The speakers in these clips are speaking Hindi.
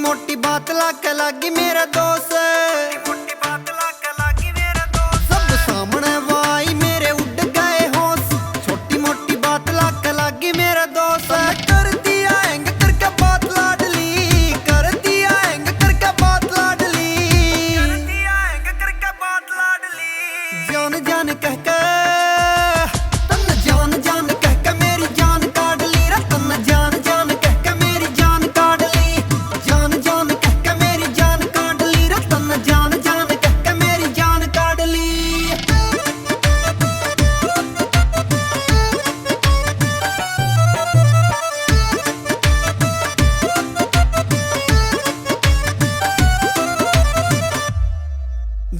मोटी बात लाके लागी मेरा दोस्त, सब सामने वाई मेरे उड़ गए होश। छोटी मोटी बात लाके लागी मेरा दोस्त, कर दिया एंग करके बात लाडली, कर दिया एंग करके बात लाडली, जान जान कह के तन जान जान कह के मेरी जान काट ली रे, तन जान जान कह के मेरी जान काट ली, जान जान कह के मेरी जान काट ली रे, तन जान जान कह के मेरी जान काट ली।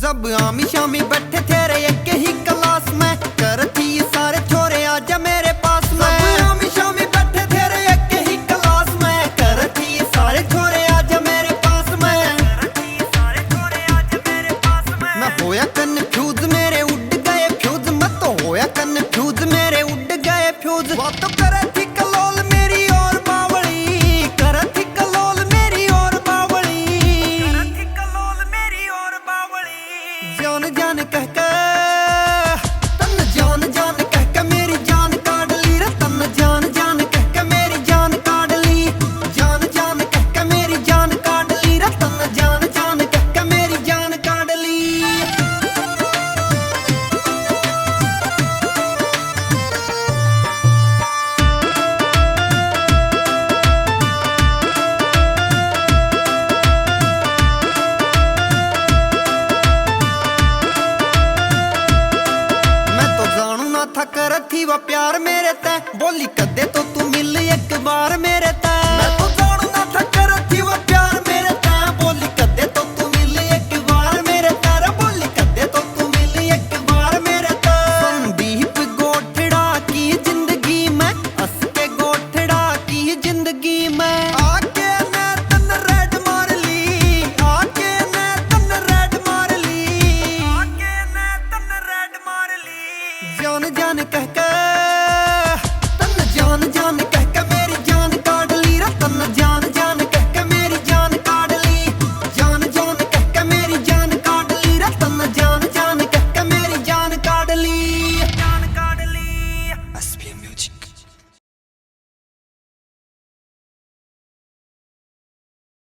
जब आमी शामी बैठे थे रे एक ही कला